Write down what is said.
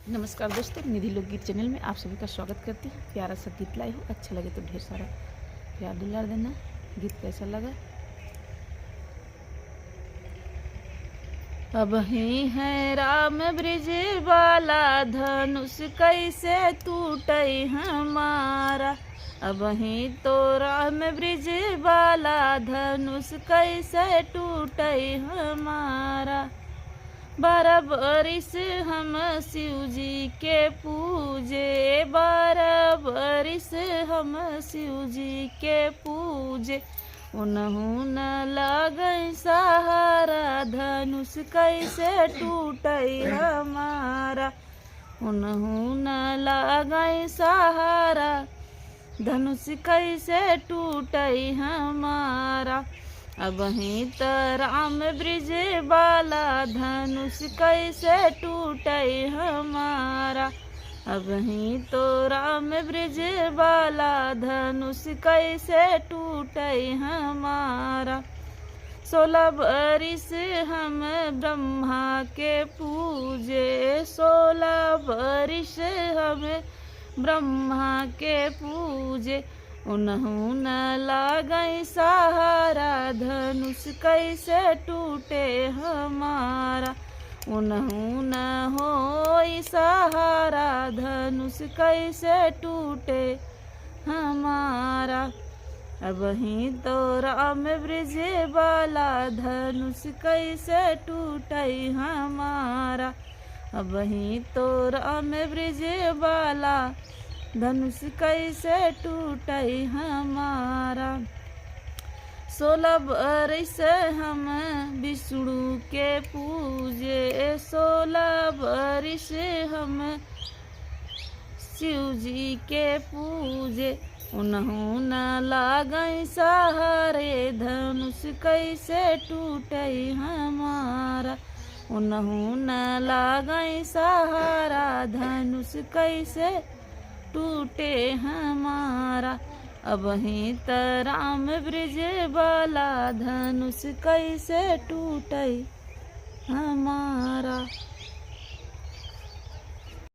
नमस्कार दोस्तों, निधि लोकगीत चैनल में आप सभी का स्वागत करती हूँ। प्यारा सा गीत लाई हो, अच्छा लगे तो ढेर सारा प्यार दुलार देना। गीत कैसा लगा? अब ही है राम ब्रिज वाला धनुष कैसे टूटे हमारा। अब ही तो राम ब्रिज वाला धनुष कैसे टूटे हमारा। 12 बरिस हम शिव जी के पूजे, 12 बरिस हम शिव जी के पूजे। उनहु न लागै सहारा, धनुष कैसे टूटे हमारा। उनहु न लागै सहारा, धनुष कैसे टूटे हमारा। अब ही तो राम ब्रिज वाला धनुष कैसे टूटे हमारा। अब ही तो राम ब्रिज वाला धनुष कैसे टूटे हमारा। 16 बरिस हम ब्रह्मा के पूजे, 16 बरिस हम ब्रह्मा के पूजे। उनहु न लागै सहारा, धनुष कैसे टूटे हमारा। उनहु न होई सहारा, धनुष कैसे टूटे हमारा। अब ही तो राम ब्रिज वाला धनुष कैसे टूटे हमारा। अब ही तो राम ब्रिज वाला धनुष कैसे टूटे हमारा। 16 बरिस हम विष्णु के पूजे, 16 बरिस हम शिव जी के पूजे। उनहु न लागै सहारे, धनुष कैसे टूटे हमारा। उनहु न लागै सहारा, धनुष कैसे टूटे हमारा। अब ही तो राम ब्रिज वाला धनुष कैसे टूटे हमारा।